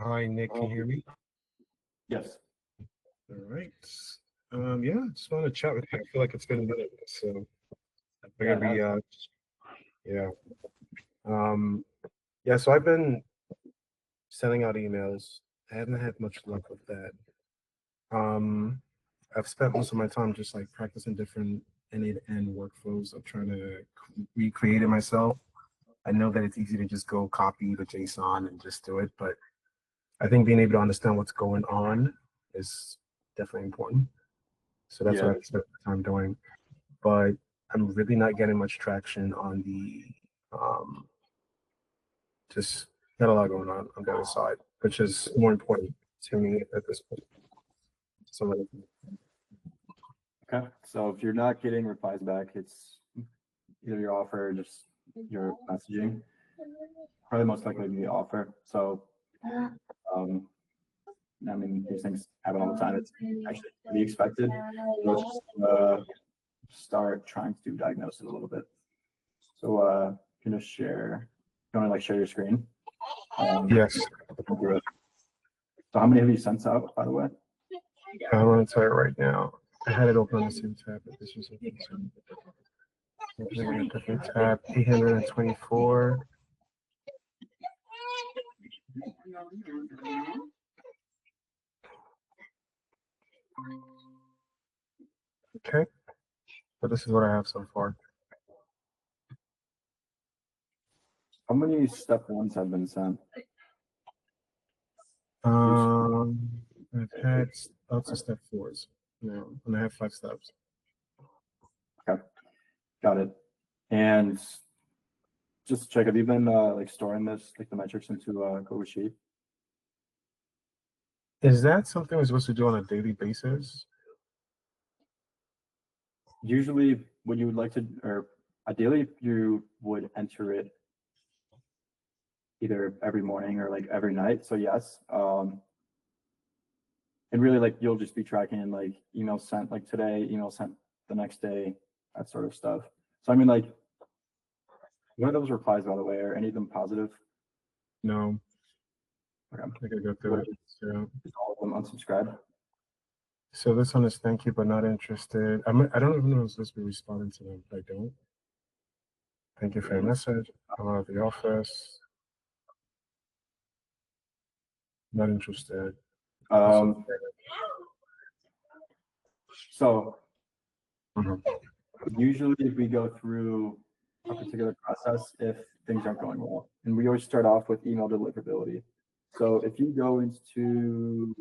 Hi, Nick, can you hear me? Yes. All right. Yeah, just want to chat with you. I feel like it's been a minute, so I Yeah, figured it has. yeah. Um, yeah, so I've been sending out emails. I haven't had much luck with that. Um, I've spent most of my time just like practicing different end-to-end workflows of trying to recreate it myself. I know that it's easy to just go copy the JSON and just do it, but I think being able to understand what's going on is definitely important. So that's Yeah. what I spent my time doing. But I'm really not getting much traction on the um, just not a lot going on the other side, which is more important to me at this point. So Okay. So if you're not getting replies back, it's either your offer or just your messaging. Probably most likely the offer. So, um, I mean, these things happen all the time. It's actually to be expected. Let's just start trying to diagnose it a little bit. So, can you share? You want to like share your screen? yes, Looking through it. So, how many have you sent out, by the way? I want to tell you right now. I had it open on the same tab, but this was open. So a different tab. 824. Okay, but this is what I have so far. How many step ones have been sent? I've had up to step fours now, and I have 5 steps. Okay, got it. And just to check, have you been like storing this, like the metrics into Google Sheet? Is that something we're supposed to do on a daily basis? Usually, what you would like to, or ideally, you would enter it either every morning or like every night. So yes, and really like you'll just be tracking like email sent like today, email sent the next day, that sort of stuff. So I mean, like, what are those replies, by the way? Are any of them positive? No, Okay. I gotta go through What it. So, is all of them unsubscribed? so this one is thank you, but not interested. I don't even know if I'm supposed to be responding to them, but I don't. Thank you for your message. I'm out of the office. Not interested. Also, Um, so mhm. usually we go through a particular process if things aren't going well. And we always start off with email deliverability. So if you go into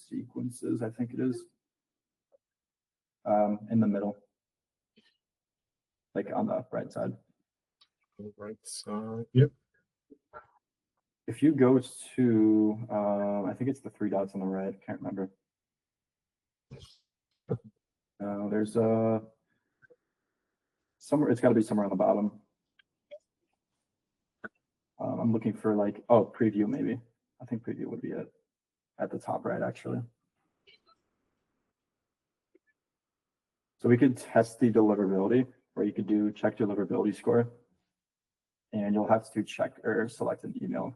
sequences, I think it is, in the middle, like on the right side. Right side. Yep. If you go to, I think it's the three dots on the right, can't remember. There's somewhere, it's got to be somewhere on the bottom. I'm looking for like, oh, preview maybe. I think preview would be it at the top right, actually. So we could test the deliverability, or you could do check deliverability score, and you'll have to check or select an email.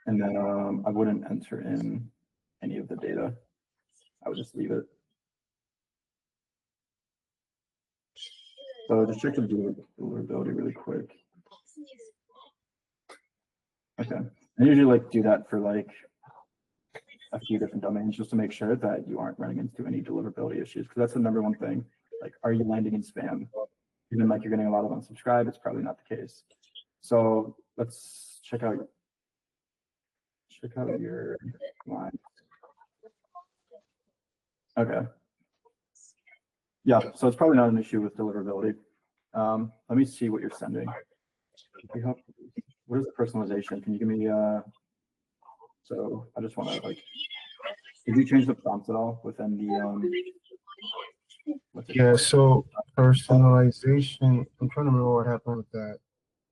And then I wouldn't enter in any of the data. I would just leave it. So just check the deliverability really quick. Okay. I usually like do that for like a few different domains just to make sure that you aren't running into any deliverability issues, because that's the number one thing. Like, are you landing in spam? Even like you're getting a lot of unsubscribe, it's probably not the case. So let's check out your line. Okay. Yeah, so it's probably not an issue with deliverability. Let me see what you're sending. What is the personalization? Can you give me so I just want to like, did you change the prompts at all within the what's it Yeah, called? so personalization, I'm trying to remember what happened with that.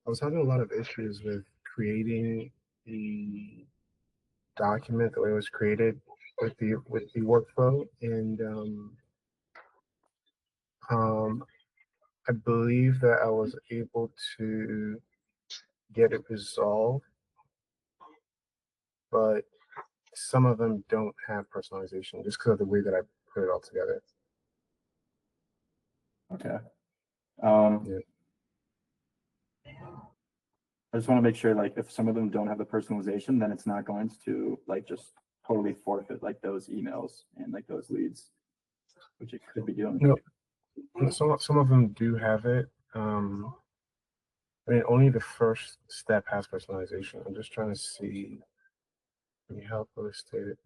I was having a lot of issues with creating the document the way it was created with the workflow, and um, I believe that I was able to. get it resolved, but some of them don't have personalization just because of the way that I put it all together. Okay. Yeah. I just want to make sure, like, if some of them don't have the personalization, then it's not going to like just totally forfeit like those emails and like those leads, which it could be doing. No, some of them do have it. I mean, only the first step has personalization. I'm just trying to see. Let me help illustrate it.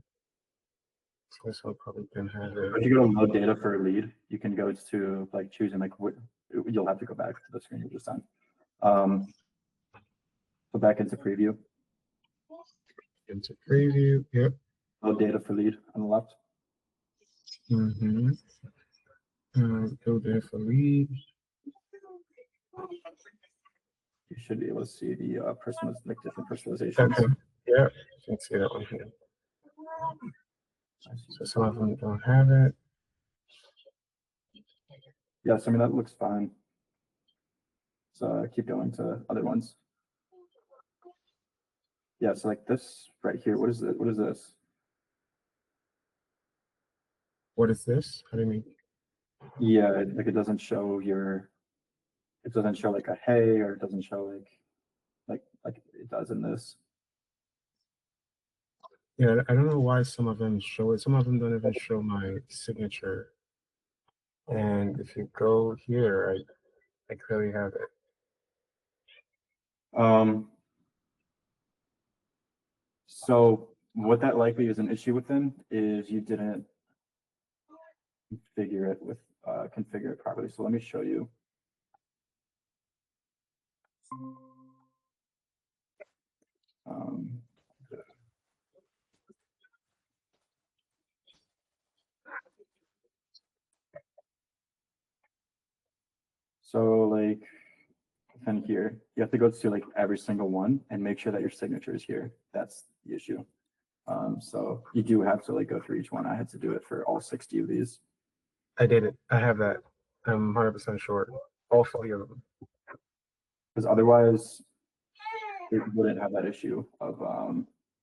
So this one probably can have it. If you go to load data for a lead, you can go to like choosing like what you'll have to go back to the screen you just on. So back into preview. Into preview. Yep. Load data for lead on the left. Mm-hmm. Load data for lead. You should be able to see the like different personalizations. Okay. Yeah, you can see that one here. So some of them don't have it. Yes, I mean that looks fine. So keep going to other ones. Yeah, so like this right here. What is it? What is this? What is this? How do you mean? Yeah, like it doesn't show your. It doesn't show like a hey, or it doesn't show like it does in this. Yeah, I don't know why some of them show it. Some of them don't even show my signature. And if you go here, I clearly have it. So what that likely is an issue with them is you didn't configure it with configure it properly. So let me show you. Um, so like then here, you have to go to like every single one and make sure that your signature is here. That's the issue. So you do have to like go through each one. I had to do it for all 60 of these. I did it. I have that. I'm 100% sure. All 40 of them. Because otherwise it wouldn't have that issue of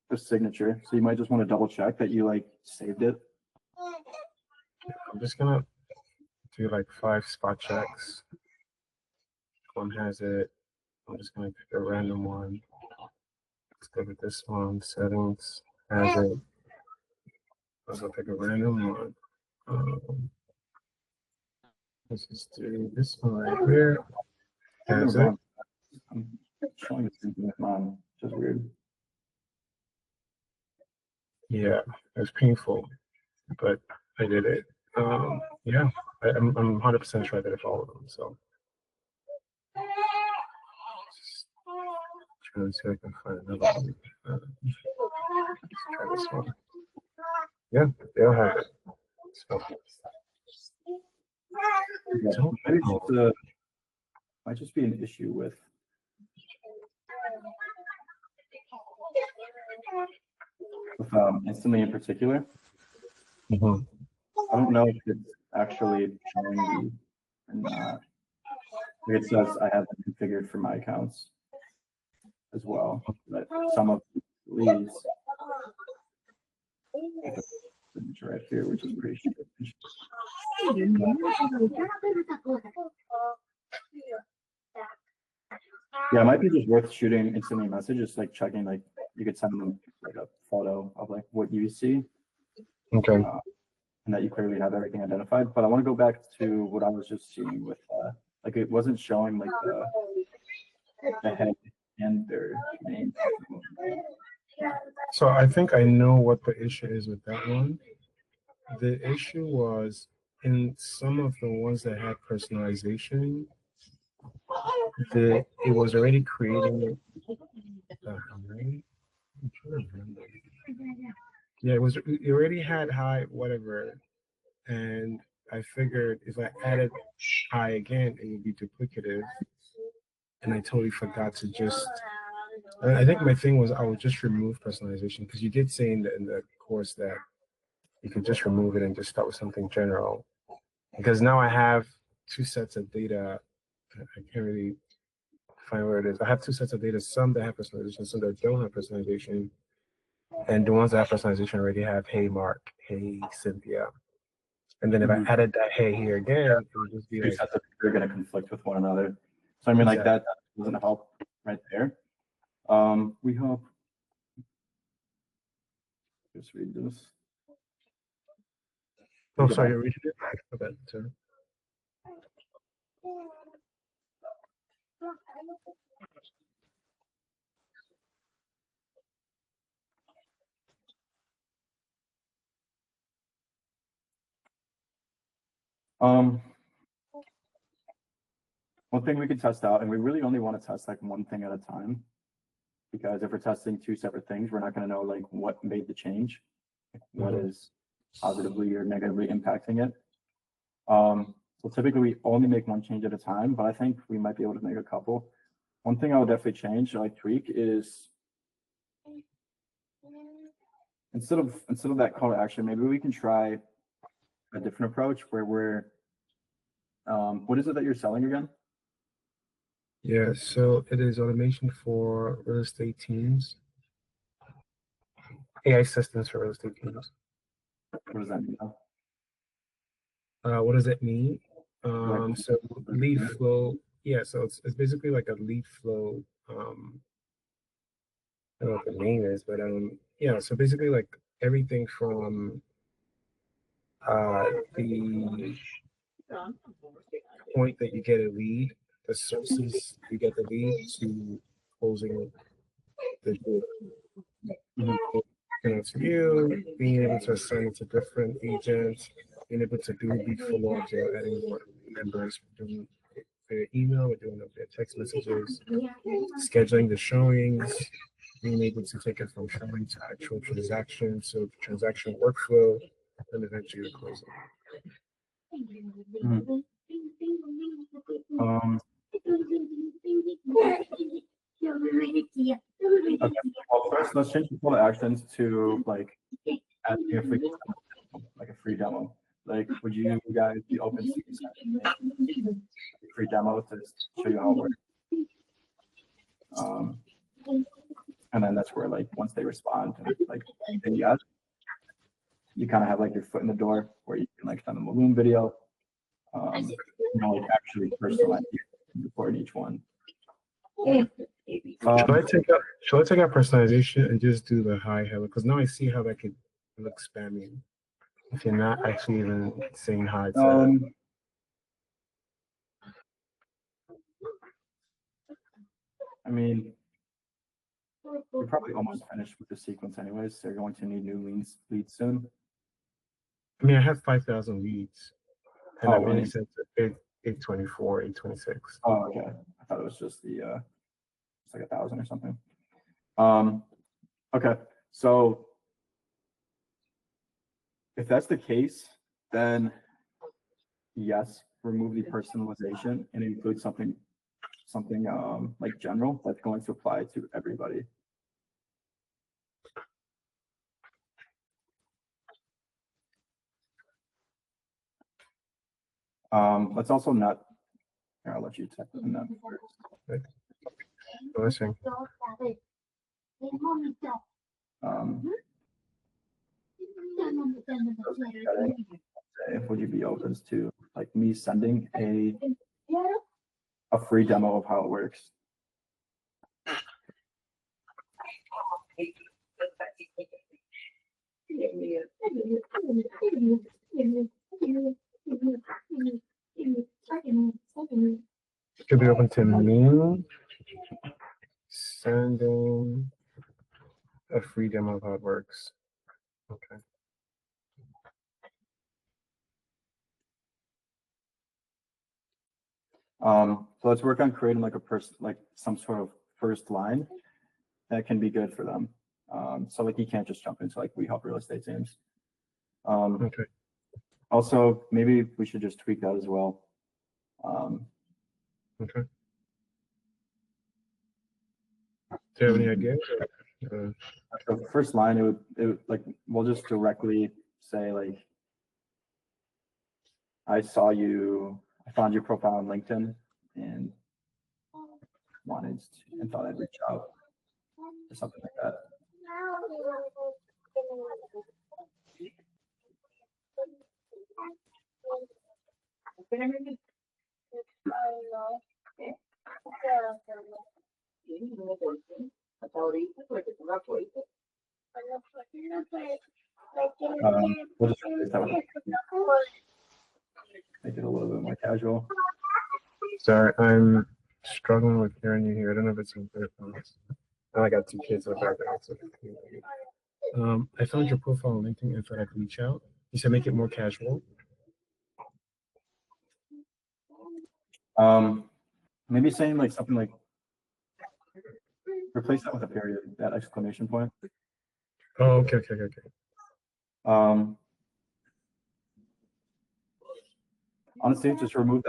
the signature. So you might just want to double check that you like saved it. I'm just gonna do like 5 spot checks. One has it. I'm just gonna pick a random one. Let's go with this one. Settings has it. I'm gonna pick a random one. Let's just do this one right here. Has it. I'm showing the same thing with mine, which is weird. Yeah, it was painful, but I did it. Yeah, I'm 100% sure I did it for all of them. So just trying to see if I can find another one. Let's try this one. Yeah, they'll have it. So, Maybe might just be an issue with instantly in particular. mhm. I don't know if it's actually showing me or not. Like it says I have it configured for my accounts as well, but some of these right here, which is pretty strange. Yeah, it might be just worth shooting instantly messages, like checking, like you could send them like a photo of like what you see. Okay. And that you clearly have everything identified. But I want to go back to what I was just seeing with like it wasn't showing like the head and their name. So I think I know what the issue is with that one. The issue was in some of the ones that had personalization, it was already creating right? I'm trying to remember. Yeah, it already had high whatever, and I figured if I added high again, it would be duplicative, and I totally forgot to just. I think my thing was I would just remove personalization because you did say in the course that you could just remove it and just start with something general. Because now I have 2 sets of data, I can't really find where it is. I have two sets of data, some that have personalization, some that don't have personalization. And the ones that have personalization already have hey Mark, hey Cynthia. And then if I added that hey here again, it would just be two like sets of are going to conflict with one another. So I mean, like that doesn't help right there. We hope. Just read this. oh, sorry, you're reading it. I bet, sir. One thing we could test out, and we really only want to test like one thing at a time, because if we're testing two separate things, we're not going to know like what made the change, like, what is positively or negatively impacting it. So typically we only make one change at a time, but I think we might be able to make a couple. One thing I would definitely change, like tweak, is instead of that call to action, maybe we can try a different approach where we're what is it that you're selling again? Yeah, so it is automation for real estate teams. AI systems for real estate teams. What does that mean? What does it mean? So lead flow, yeah, so it's basically like a lead flow. I don't know what the name is, but yeah, so basically like everything from the point that you get a lead, the sources you get the lead to closing the deal. To you, being able to assign it to different agents, being able to do lead follow-ups, adding more members, doing their email, we're doing their text messages, scheduling the showings, being able to take it from showing to actual transaction, so transaction workflow, and eventually the closing. Okay. Well, first, let's change the call to actions to like asking a free, like a free demo. Like, would you guys be open to a free demo to show you how it works? And then that's where like once they respond, like then yes, you kind of have like your foot in the door where you can like send them a Loom video, you know, like actually personalize report each one. Should I take out personalization and just do the hi hello? Because now I see how that could look spammy if you're not actually even saying hi to. I mean, you're probably almost finished with the sequence anyways. So you're going to need new leads soon. I mean, I have 5,000 leads, and I've only really? sent 824, 826. Oh, okay. I thought it was just the it's like 1,000 or something. Okay, so if that's the case, then yes, remove the personalization and include something like general that's going to apply to everybody. Let's also not. Here, I'll let you type in that first. Okay. Listening. Would you be open to like me sending a free demo of how it works? Could be open to me sending a free demo of how it works. Okay. So let's work on creating like some sort of first line that can be good for them. So like you can't just jump into like we help real estate teams. Okay. Also, maybe we should just tweak that as well. Okay. Do you have any ideas? So the first line, it would like we'll just directly say like, I found your profile on LinkedIn and wanted experienced and thought I'd reach out or something like that. We'll just replace that with make it a little bit more casual. Sorry, I'm struggling with hearing you here. I don't know if it's in earphones. I got two kids in the background. So I found your profile on LinkedIn and thought I'd reach out. You said make it more casual. Maybe saying like something like replace that with a period, that exclamation point. Oh, okay. Honestly, just remove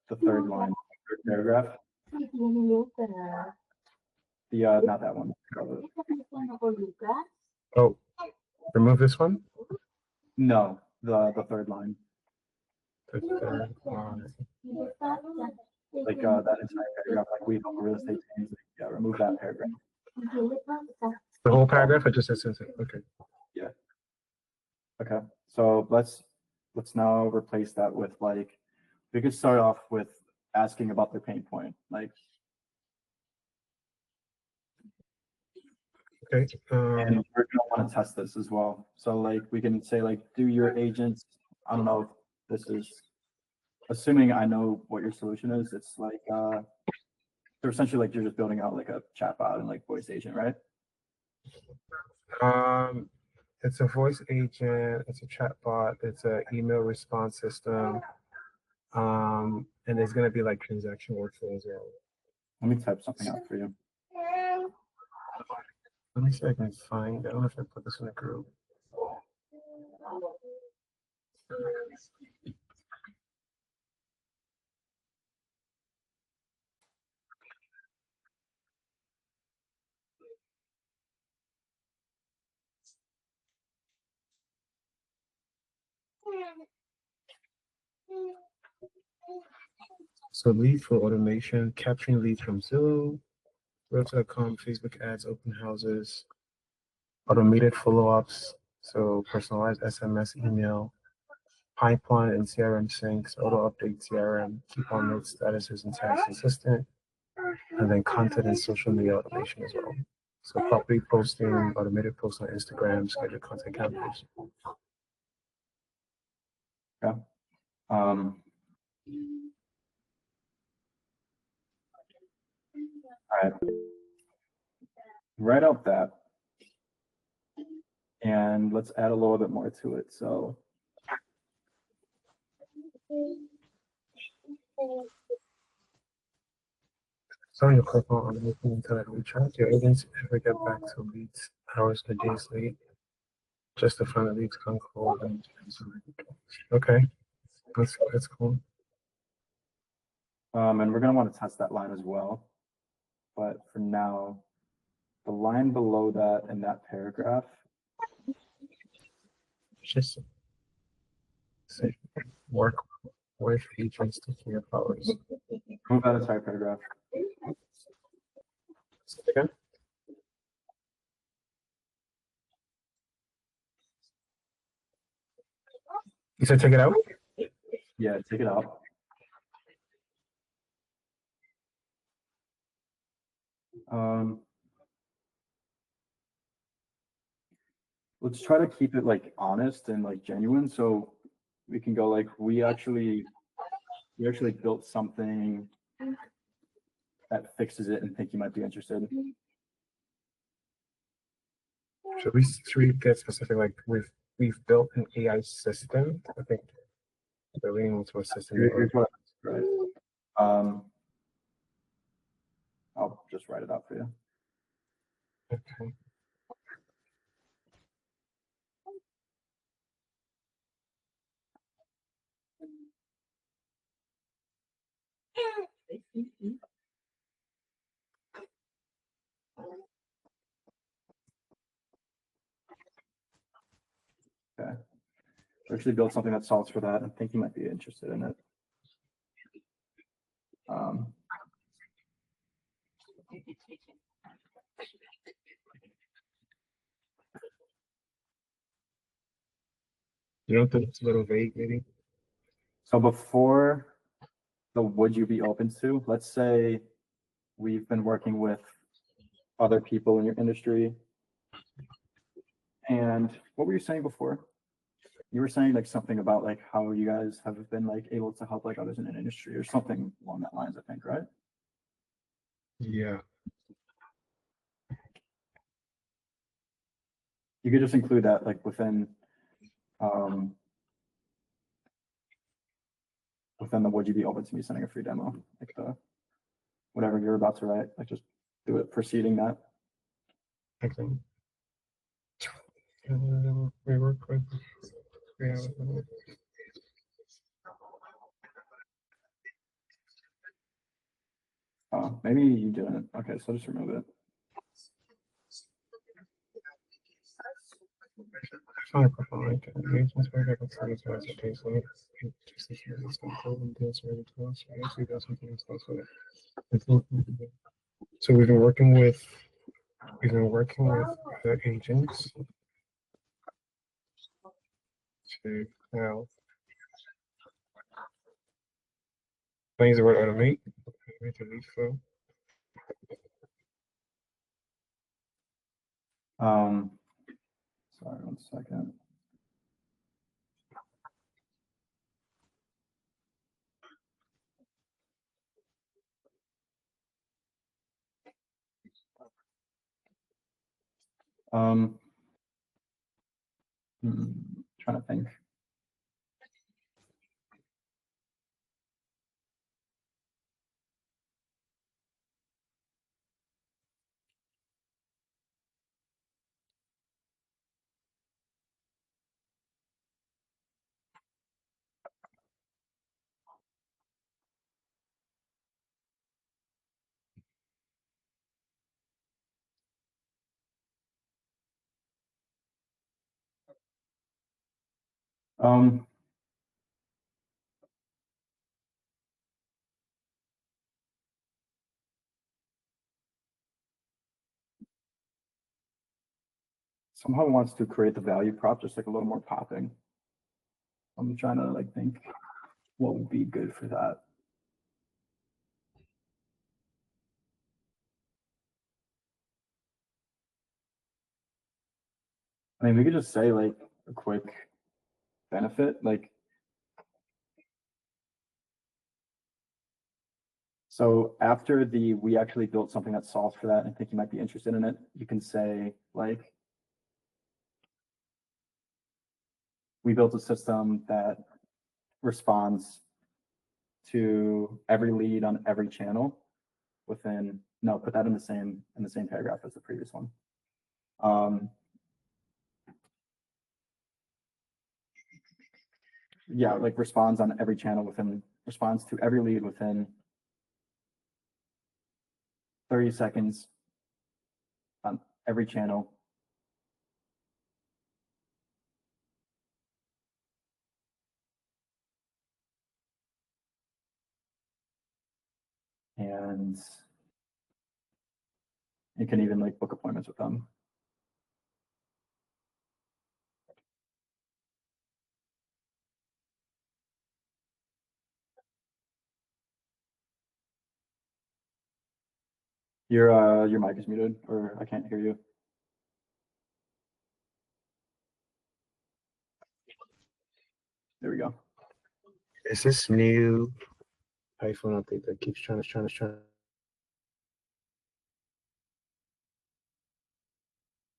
the third line, third paragraph. The not that one. Oh, remove this one. No, the third line. The third line. Like that entire paragraph, like we help real estate teams. Like, yeah, remove that paragraph. The whole paragraph, or just a sentence? Okay. Yeah. Okay. So let's now replace that with like we could start off with asking about their pain point. Like okay. And we're gonna want to test this as well. So like we can say like, do your agents, I don't know if this is assuming I know what your solution is, it's like they're essentially like you're just building out like a chatbot and like voice agent, right? It's a voice agent, it's a chatbot, it's an email response system. And there's gonna be like transaction workflow as well. Let me type something out for you. Let me see if I can find. I don't know if I put this in a group. So lead for automation, capturing leads from Zillow, Realtor.com, Facebook ads, open houses, automated follow-ups, so personalized SMS, email, pipeline and CRM syncs, auto update CRM, keep on notes, statuses, and task assistant, and then content and social media automation as well. So property posting, automated posts on Instagram, scheduled content calendars. Yeah. All right. Write out that. And let's add a little bit more to it. So So you click on looking into that recharge. Your agents ever get back to leads hours or days late just to find the leads can call and okay. That's cool. and we're gonna want to test that line as well. But for now, the line below that in that paragraph. Just say work with agents to 3 hours. Move that entire paragraph. Again? You said take it out? Yeah, take it out. Let's try to keep it like honest and like genuine. So we can go like, we actually built something that fixes it and think you might be interested. Should we get specific? Like we've built an AI system. I think they're leaning into a system. Here's what I right. I'll just write it out for you. Okay. Okay. We actually built something that solves for that. I think you might be interested in it. You don't think it's a little vague, maybe? So before the would you be open to, let's say we've been working with other people in your industry. And what were you saying before? You were saying like something about like how you guys have been like able to help like others in an industry or something along that lines, I think, right? Yeah. You could just include that like within um within the would you be open to me sending a free demo, like the whatever you're about to write, like just do it preceding that. Okay. We work with. Yeah. Oh, maybe you didn't. Okay, so just remove it. Fine, fine. Engagements where they can send it to us. Okay, so just this year, it's been proven this ready to us. We actually got something else with it. So we've been working with the agents to now. I use the word automate. Automate the lead flow. Sorry, 1 second. Trying to think. Somehow wants to create the value prop just like a little more popping. I'm trying to like think what would be good for that. I mean, we could just say like a quick benefit, like, so after we actually built something that solves for that and I think you might be interested in it, you can say like, we built a system that responds to every lead on every channel within, no, put that in the same paragraph as the previous one. Yeah, like responds on every channel responds to every lead within 30 seconds on every channel. And you can even like book appointments with them. Your mic is muted, or I can't hear you. There we go. It's this new iPhone update that keeps trying.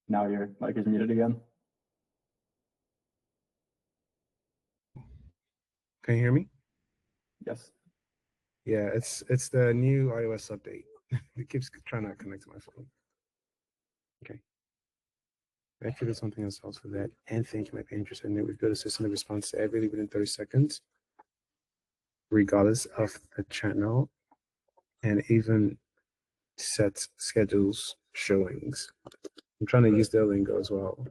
Now your mic is muted again. Can you hear me? Yes. Yeah, it's the new iOS update. It keeps trying to connect to my phone. Okay. Actually, there's something else for that. And think you might be interested in it. We've built a system that responds to every lead within 30 seconds, regardless of the channel, and even sets schedules showings. I'm trying to use their lingo as well.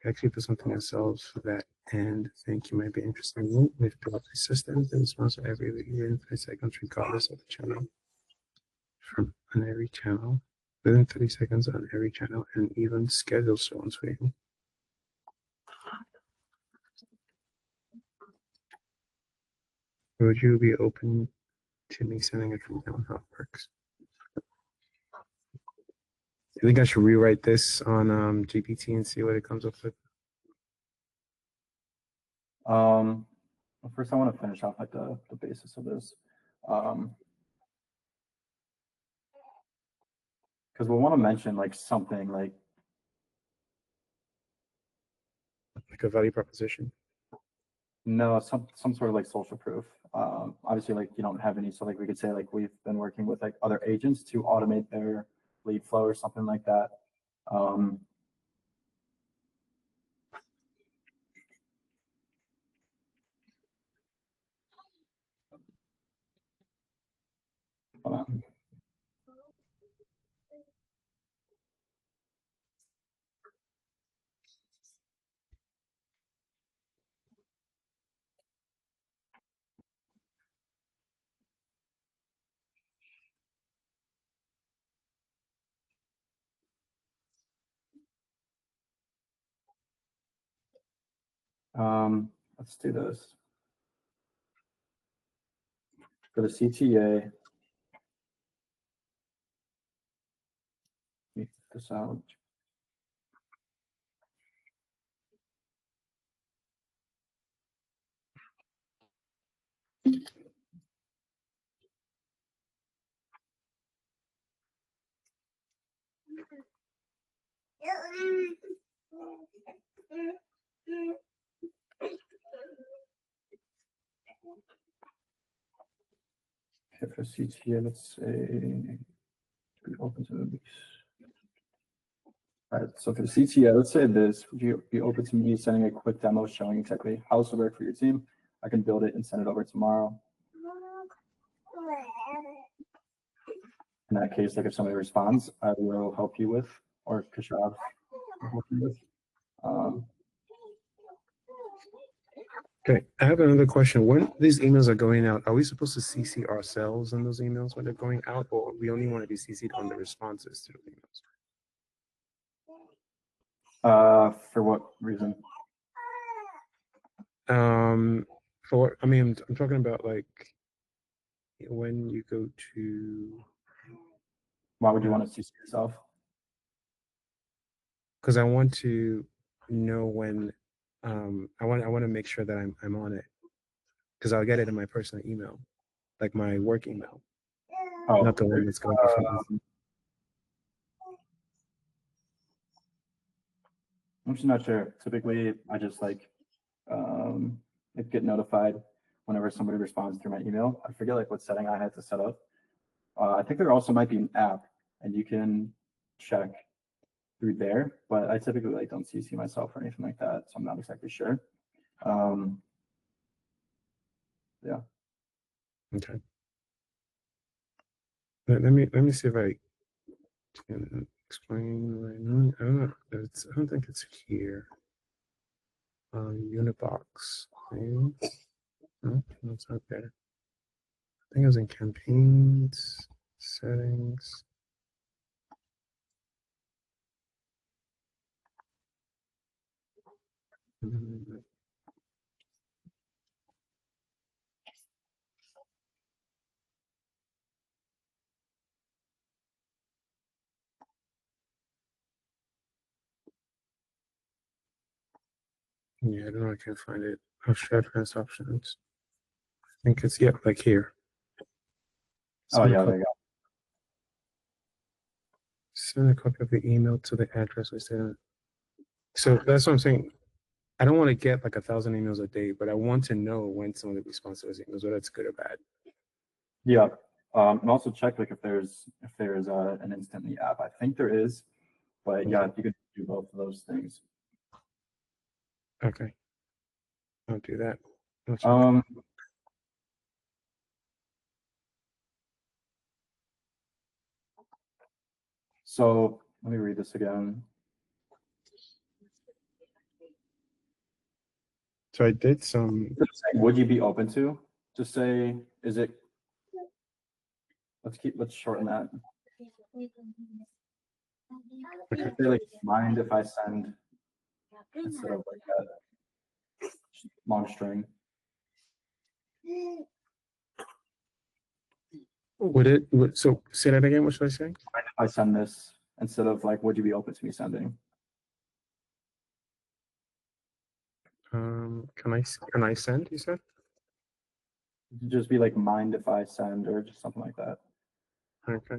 Actually, there's something else for that. and think you might be interested in it. We've built a system that responds every within 30 seconds, regardless of the channel. From on every channel, within 30 seconds on every channel, and even schedule zones for you. Would you be open to me sending it from down how it works? I think I should rewrite this on GPT and see what it comes up with. Well, first, I want to finish off like the basis of this. Because we'll want to mention like something like a value proposition. No, some sort of like social proof. Obviously, like you don't have any, so like we could say like we've been working with like other agents to automate their lead flow or something like that. Hold on. Let's do this. For the CTA, let me put this out. Okay, for CTA, let's say be open to the All right, so for the CTA, let's say this, would you be open to me sending a quick demo showing exactly how this will work for your team? I can build it and send it over tomorrow. In that case, like if somebody responds, I will help you with, or Kashav will help you with. Okay, I have another question. When these emails are going out, are we supposed to CC ourselves in those emails when they're going out, or we only want to be CC'd on the responses to the emails? For what reason? For I mean, I'm talking about like when you go to. Why would you want to CC yourself? Because I want to know when. I want to make sure that I'm on it, because I'll get it in my personal email, like my work email, not the one that's going from. I'm just not sure. Typically, I just like get notified whenever somebody responds through my email. I forget like what setting I had to set up. I think there also might be an app, and you can check through there. But I typically like don't CC myself or anything like that, so I'm not exactly sure. Yeah. Okay. Let me see if I can explain. I don't know. I don't think it's here. Unibox. Okay. No, it's not there. I think it was in campaigns, settings. Yeah, I don't know. I can't find it. I'll share advanced options. I think it's like here. Oh yeah, there you go. Send a copy of the email to the address we said. So that's what I'm saying. I don't want to get like 1,000 emails a day, but I want to know when somebody responds to those emails, whether it's good or bad. Yeah, and also check like if there's an instant in the app. I think there is, but yeah, you could do both of those things. Okay, I'll do that. So let me read this again. So I did some. Just say, would you be open to? Just say, is it? Let's shorten that. Okay. Just say, like, mind if I send instead of like that long string? So say that again. What should I say? Mind if I send this instead of like, would you be open to me sending? Can I send? You said. Just be like, mind if I send, or just something like that. Okay.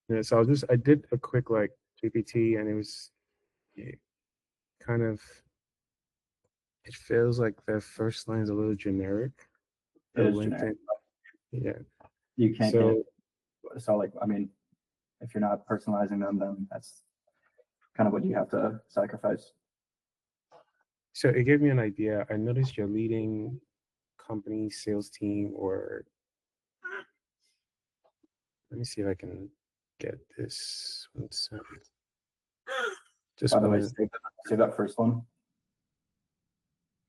Yeah. So I did a quick like GPT, and it was kind of. It feels like the first line is a little generic. The It is LinkedIn. generic. Yeah. You can't So get so like, I mean, if you're not personalizing them, then that's kind of what you have to sacrifice. so it gave me an idea. I noticed you're leading company sales team, or let me see if I can get this. 1 second. Just By the way, one. save that first one.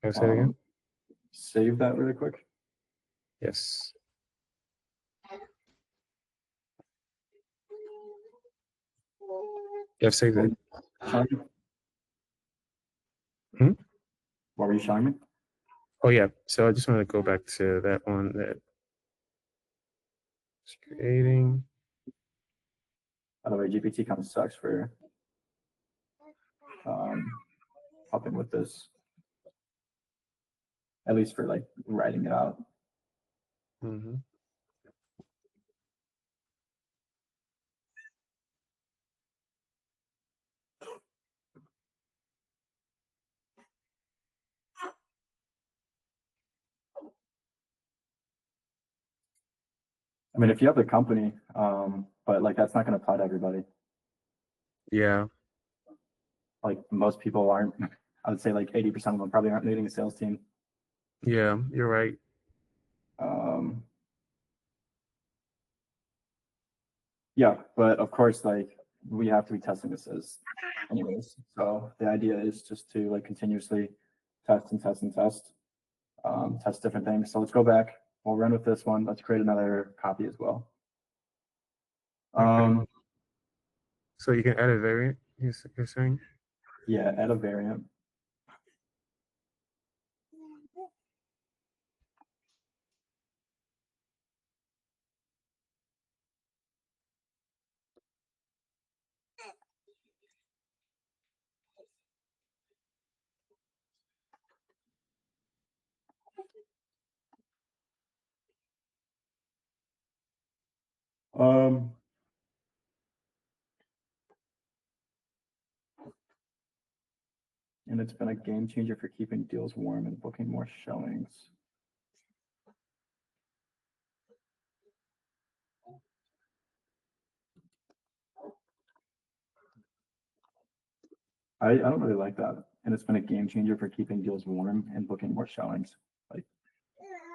I'll say it again. Save that really quick. Yes. Yeah, I've saved it. Showing me? Hmm? What were you showing me? Oh yeah. So I just want to go back to that one that was creating. By the way, GPT kind of sucks for helping with this, at least for like writing it out. Mm-hmm. I mean, if you have the company, but like that's not going to apply to everybody. Yeah. Like most people aren't. I would say like 80% of them probably aren't leading a sales team. Yeah, you're right. Yeah, but of course, like we have to be testing this as anyways. So the idea is just to like continuously test and test and test, test different things. So let's go back. We'll run with this one. Let's create another copy as well. Okay. So you can add a variant, you're saying? Yeah, add a variant. Um, and it's been a game changer for keeping deals warm and booking more showings. I don't really like that. And it's been a game changer for keeping deals warm and booking more showings. Like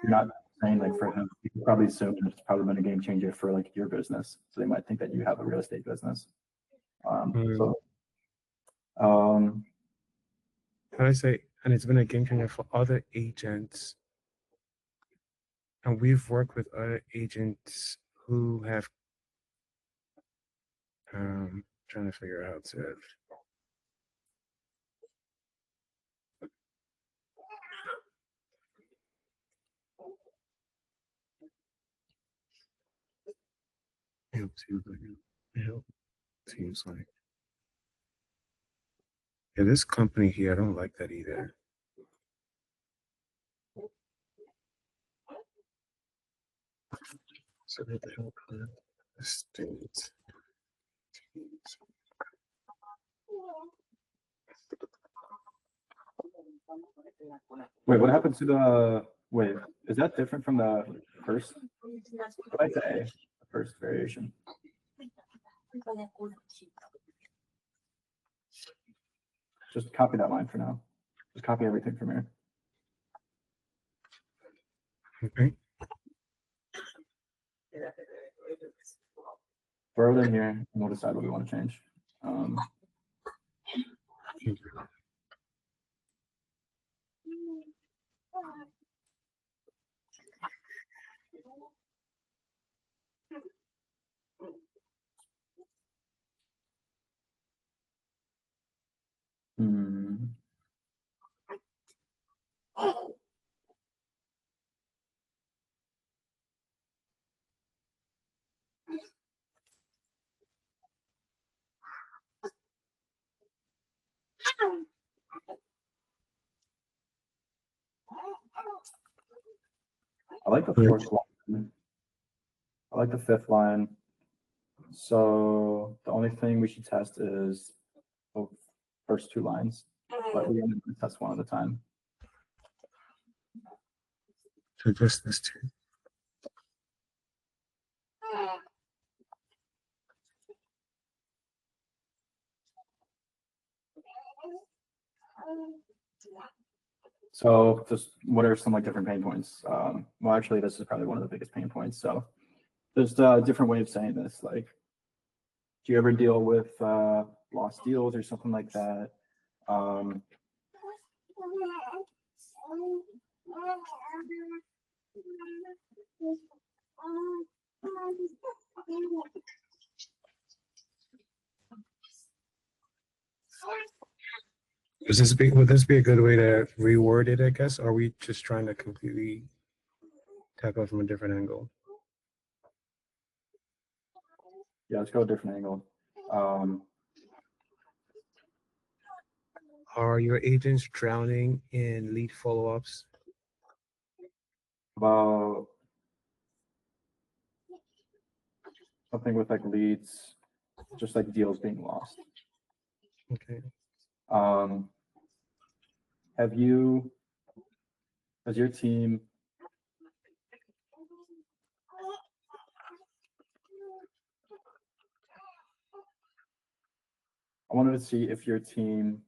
you're not saying like for him, you can probably assume it's probably been a game changer for like your business. So they might think that you have a real estate business. So How do I say? And it's been a game changer for other agents. And we've worked with other agents who have trying to figure out to help seems like yeah, this company here, I don't like that either. So what the hell state. wait, what happened to the wait? Is that different from the first? I like the A, the first variation. Just copy that line for now. Just copy everything from here. Okay. throw it in here and we'll decide what we want to change. Hmm. I like the fourth line. I like the fifth line. So the only thing we should test is the first two lines, but we only test one at a time. So just this two. So just what are some like different pain points? Well, actually, this is probably one of the biggest pain points. So there's a different way of saying this. Like, do you ever deal with lost deals or something like that? Would this be a good way to reword it, I guess? Or are we just trying to completely tackle it from a different angle? Yeah, let's go a different angle. Are your agents drowning in lead follow-ups? About something with like leads, just like deals being lost. Okay. Has your team I wanted to see if your team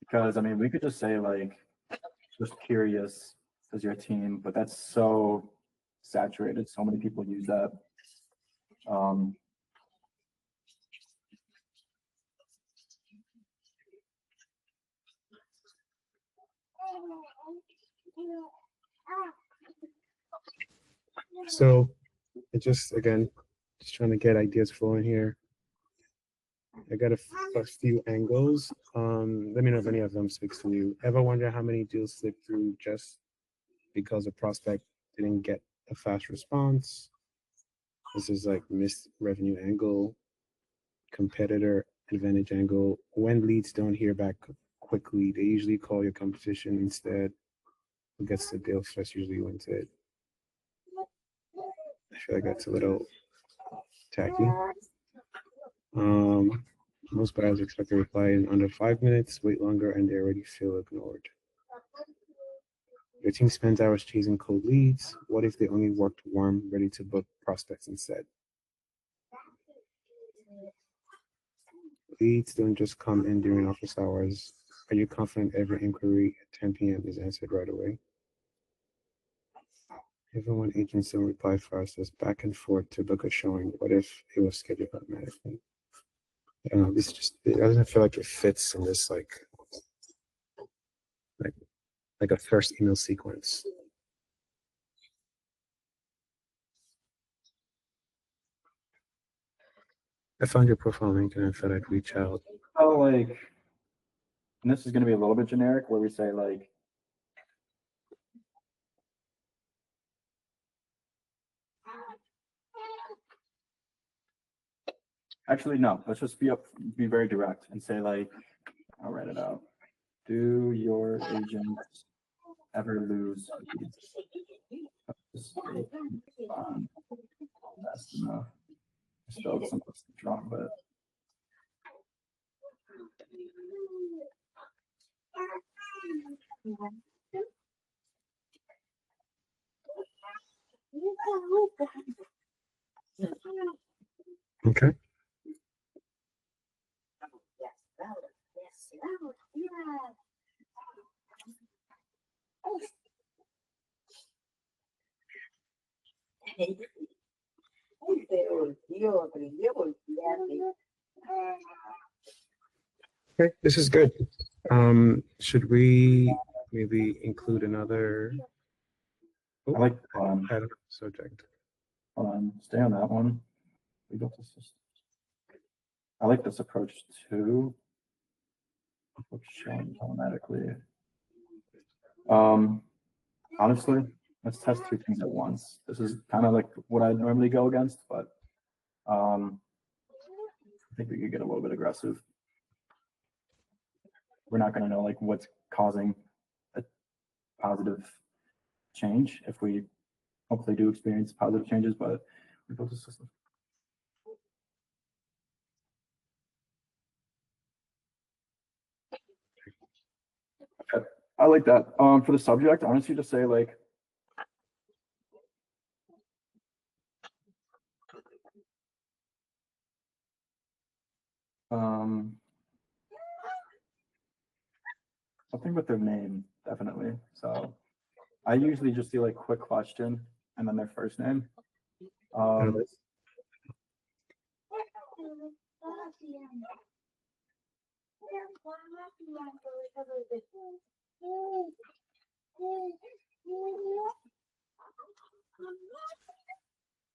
because I mean we could just say like just curious as your team, but that's so saturated. So many people use that. So it just, again, just trying to get ideas flowing here. I got a few angles. Let me know if any of them speaks to you. Ever wonder how many deals slip through just because a prospect didn't get a fast response? This is like missed revenue angle, competitor advantage angle. When leads don't hear back quickly, they usually call your competition instead. Who gets the deal first usually wins it. I feel like that's a little tacky. Most buyers expect a reply in under 5 minutes, wait longer, and they already feel ignored. Your team spends hours chasing cold leads. What if they only worked warm, ready to book prospects instead? Leads don't just come in during office hours. Are you confident every inquiry at 10 p.m. is answered right away? Even when agents don't reply fast, there's back and forth to book a showing. What if it was scheduled automatically? I don't know. This just, it doesn't feel like it fits in this like a first email sequence. I found your profile link and I thought I'd reach out. Oh, like, and this is going to be a little bit generic, where we say like, actually no, let's just be very direct and say like, I'll write it out. Do your agents ever lose leads? Fast enough. spelled some things wrong, but Okay. Okay, this is good. Should we maybe include another I like add a subject? hold on, stay on that one. We built a system. I like this approach too. What's shown automatically. Honestly, let's test two things at once. This is kind of like what I normally go against, but I think we could get a little bit aggressive. We're not going to know like what's causing a positive change if we hopefully do experience positive changes, but we built a system. Okay. I like that. For the subject, honestly, just say like something with their name, definitely. So I usually just do like quick question and then their first name.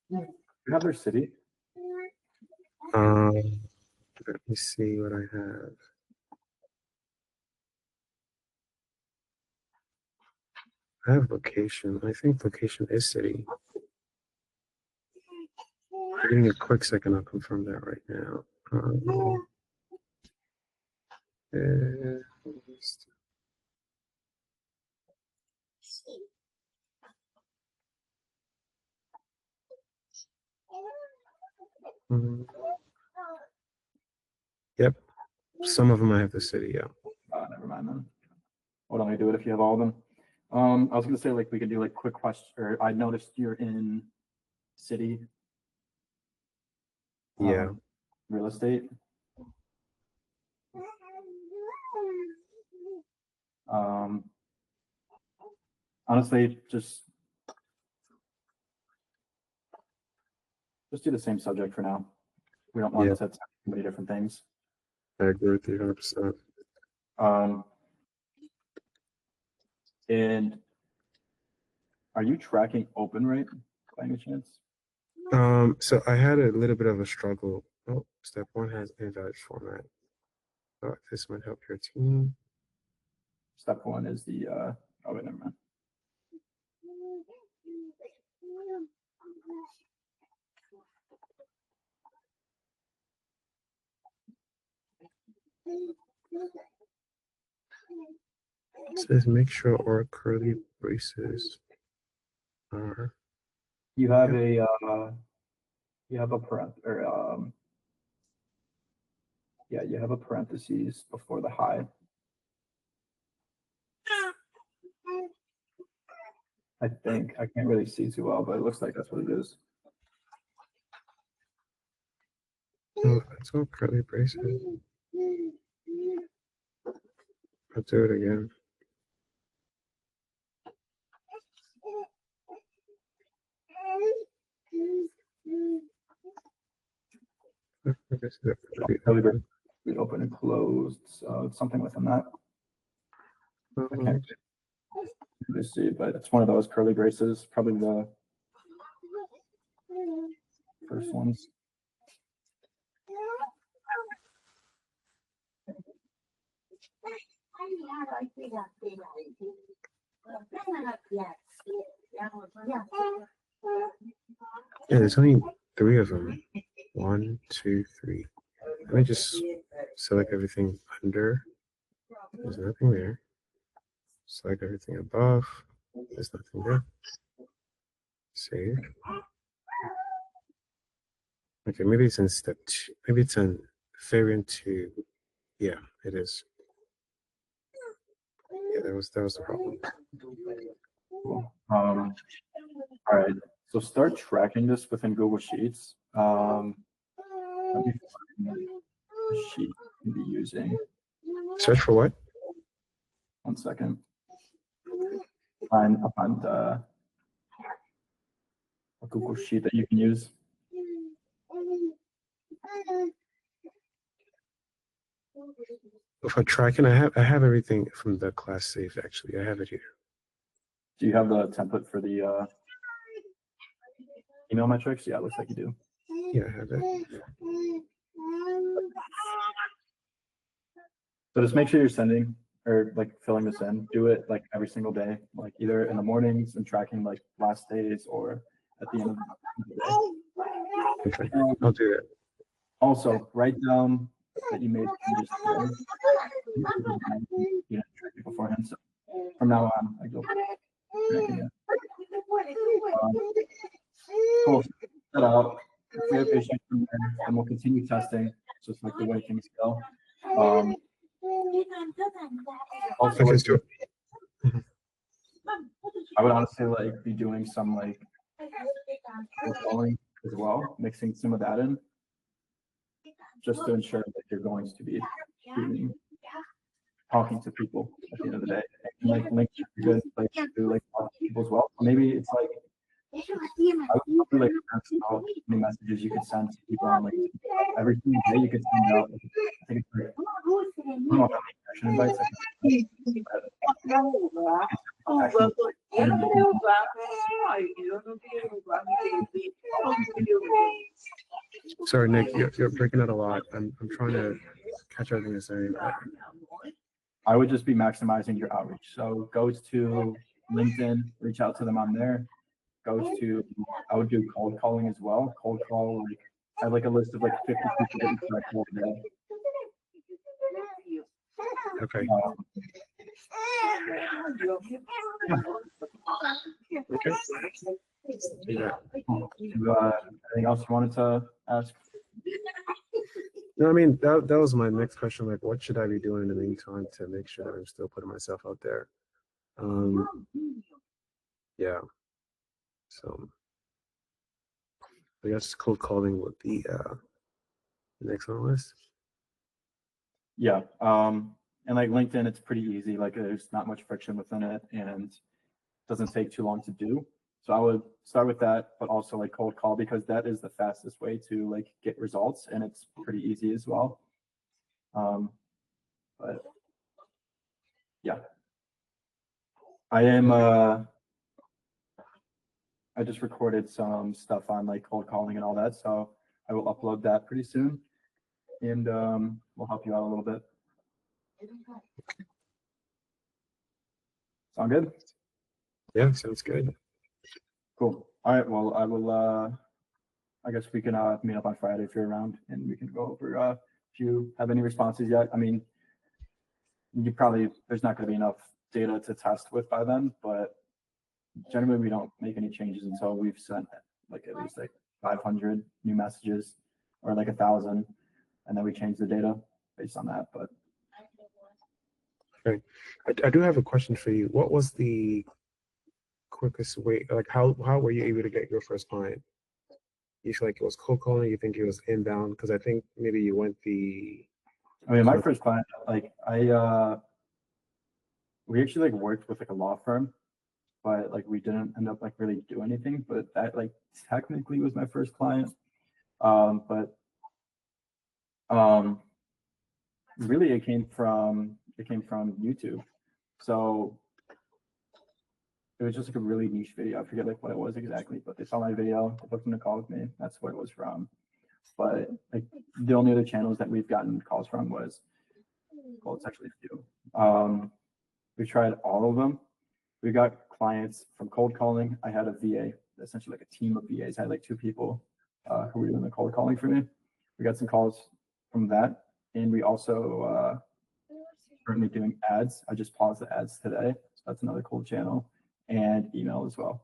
You have their city. Let me see what I have. I have location. I think location is city. Give me a quick second. I'll confirm that right now. Yep. Some of them I have the city, yeah. Never mind then. Why don't we do it if you have all of them? I was gonna say like we could do like quick question, or I noticed you're in city. Yeah. Real estate. Honestly, just do the same subject for now. We don't want to set too many different things. I agree with you 100%. And are you tracking open rate by any chance? So I had a little bit of a struggle. Oh, step one has invalid format. Oh, this might help your team. Step one is the oh wait, never mind. It says make sure our curly braces are. You have a parent or yeah, you have a parentheses before the high. I think I can't really see too well, but it looks like that's what it is. Oh, that's all curly braces. I'll do it again. We open and closed, so it's something within that. I can't really see, but it's one of those curly braces, probably the first ones. Yeah, there's only 3 of them. 1, 2, 3. Let me just select everything under. There's nothing there. Select everything above. There's nothing there. Save. Okay, maybe it's in step 2. Maybe it's in variant 2. Yeah, it is. Yeah, that was the problem. Cool. All right. So start tracking this within Google Sheets. Let me find the sheet you'll be using. Search for what? 1 second. Find a Google Sheet that you can use. For tracking, I have everything from the class saved. Actually, I have it here. Do you have the template for the email metrics? Yeah, it looks like you do. Yeah, I have it. So just make sure you're sending or like filling this in. Do it like every single day, like either in the mornings and tracking like last days or at the end of the day. Okay, I'll do that. Also, write down that you made changes today. You didn't track it beforehand, so from now on, I go tracking it. Cool. Set that out. If we have issues from there, then we'll continue testing, just like the way things go. Also, Okay, so I would honestly like be doing some like calling as well, mixing some of that in, just to ensure that you're going to be talking to people at the end of the day. And like links are good, like to like talk to people as well. Maybe it's like I would probably like ask how many messages you could send to people on LinkedIn. Every single day you could send out. I think it's like, I don't know how many connection invites. sorry, Nick, you're breaking out a lot. I'm trying to catch everything you're saying. I would just be maximizing your outreach. So goes to LinkedIn, reach out to them on there. Goes to, I would do cold calling as well. Cold call, like I have like a list of like 50 people that you can call today. Okay. Okay. Yeah. Anything else you wanted to ask? No, I mean that was my next question. Like, what should I be doing in the meantime to make sure that I'm still putting myself out there? Yeah. So I guess cold calling would be next on the list. Yeah. And like LinkedIn, it's pretty easy. Like there's not much friction within it and doesn't take too long to do. So I would start with that, but also like cold call because that is the fastest way to like get results and it's pretty easy as well. But yeah, I am, I just recorded some stuff on like cold calling and all that. So I will upload that pretty soon and we'll help you out a little bit. Sound good? Yeah, sounds good. Cool. All right. Well, I will, I guess we can meet up on Friday if you're around and we can go over if you have any responses yet. I mean, you probably, there's not going to be enough data to test with by then, but generally we don't make any changes until we've sent like at least like 500 new messages or like 1,000, and then we change the data based on that. But Okay. I do have a question for you. What was the quickest way, like how were you able to get your first client? You feel like it was cold calling? You think it was inbound? Because I think maybe you went the. I mean, my first client, like we actually like worked with like a law firm, but like we didn't end up like really do anything. But that like technically was my first client. But really it came from YouTube. So it was just like a really niche video. I forget like what it was exactly, but they saw my video, they booked them to call with me. That's what it was from. But like the only other channels that we've gotten calls from was, well, it's actually a few. We tried all of them. We got clients from cold calling. I had a VA, essentially like a team of VAs. I had like 2 people who were doing the cold calling for me. We got some calls from that. And we also currently doing ads. I just paused the ads today. So that's another cold channel, and email as well.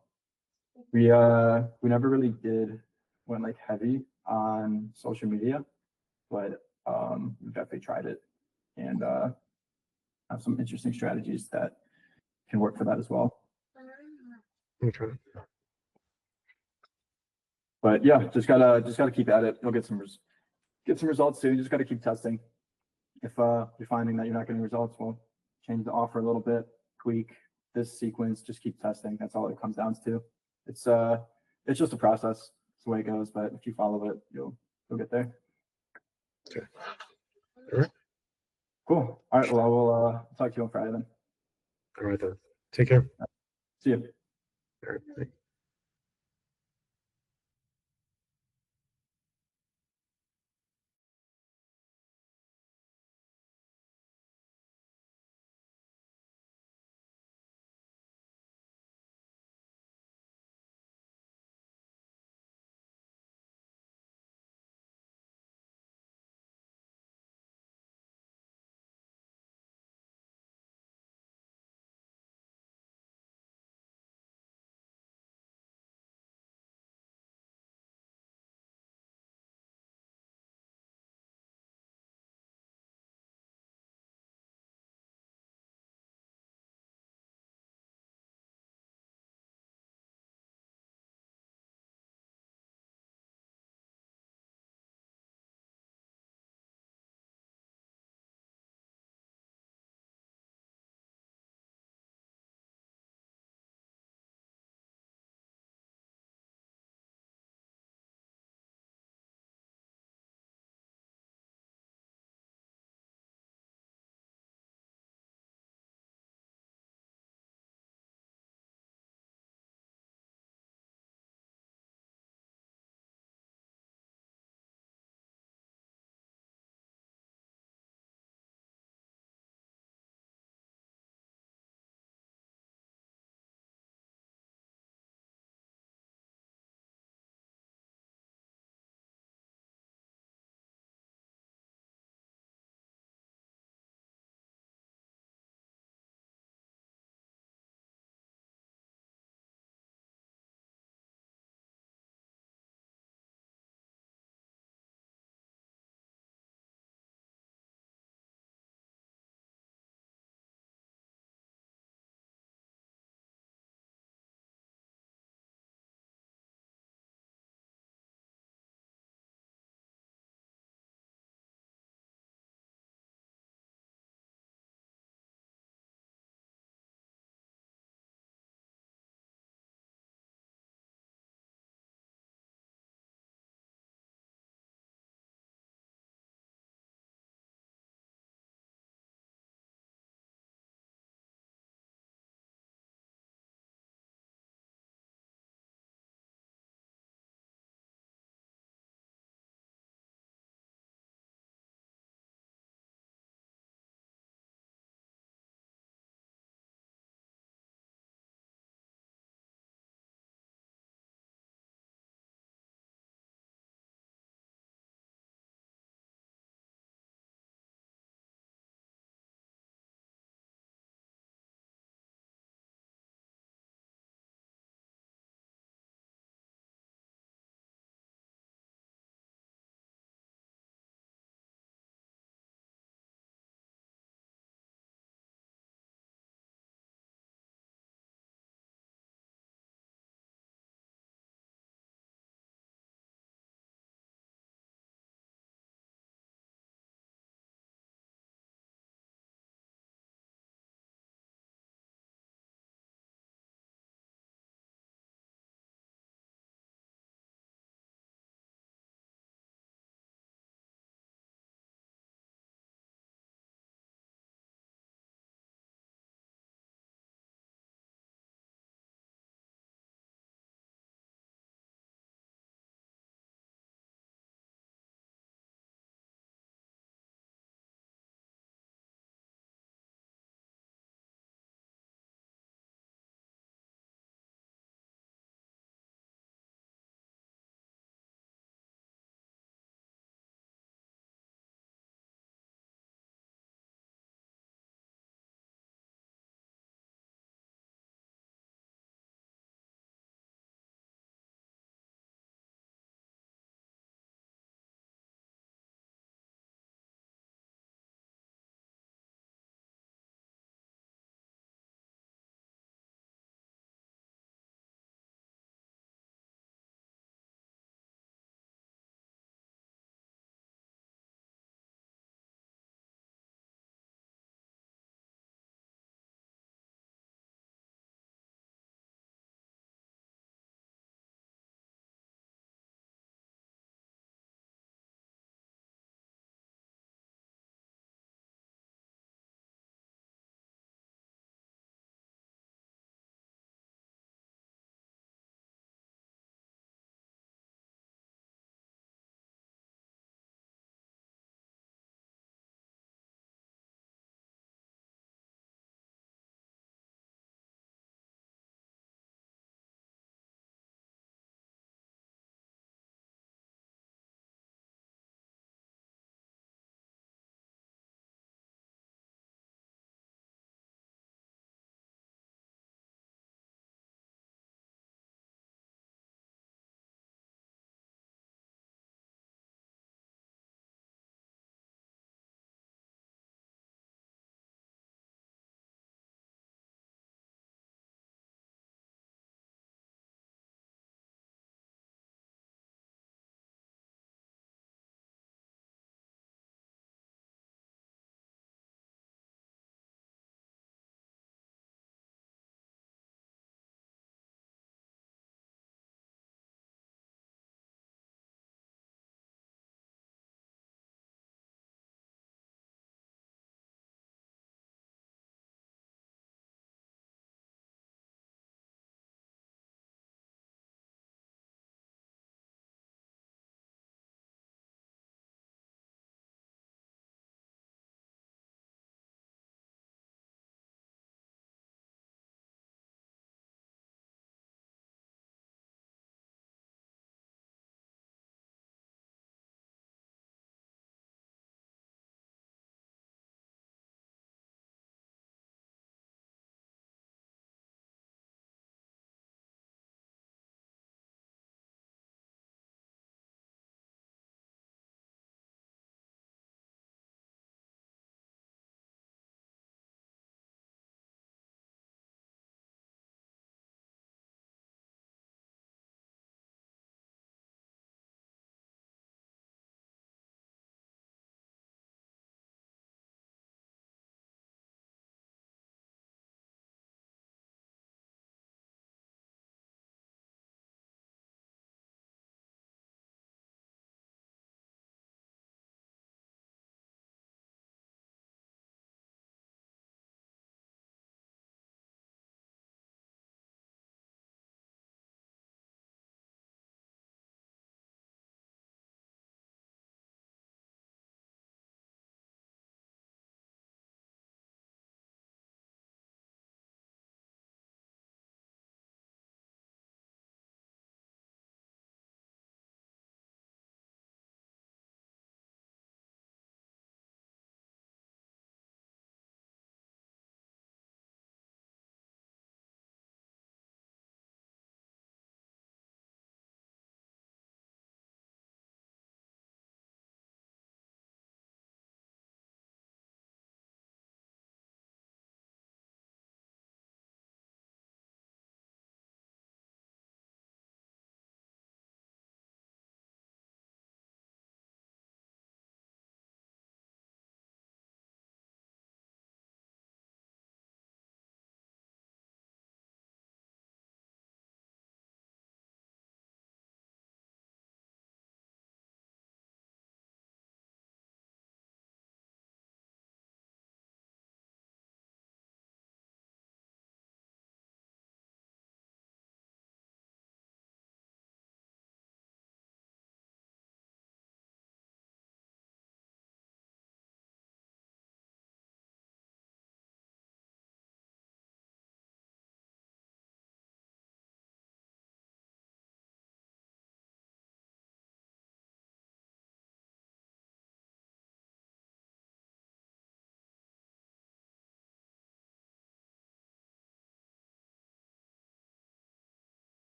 We never really went like heavy on social media, but we've definitely tried it and have some interesting strategies that can work for that as well. Okay. But yeah, just gotta keep at it. You'll get some results soon. Just gotta keep testing. If you're finding that you're not getting results, well, change the offer a little bit, tweak this sequence, just keep testing. That's all it comes down to. It's just a process. It's the way it goes. But if you follow it, you'll get there. Okay. All right. Cool. All right. Well, I will talk to you on Friday then. All right then. Take care. See you. All right. Bye.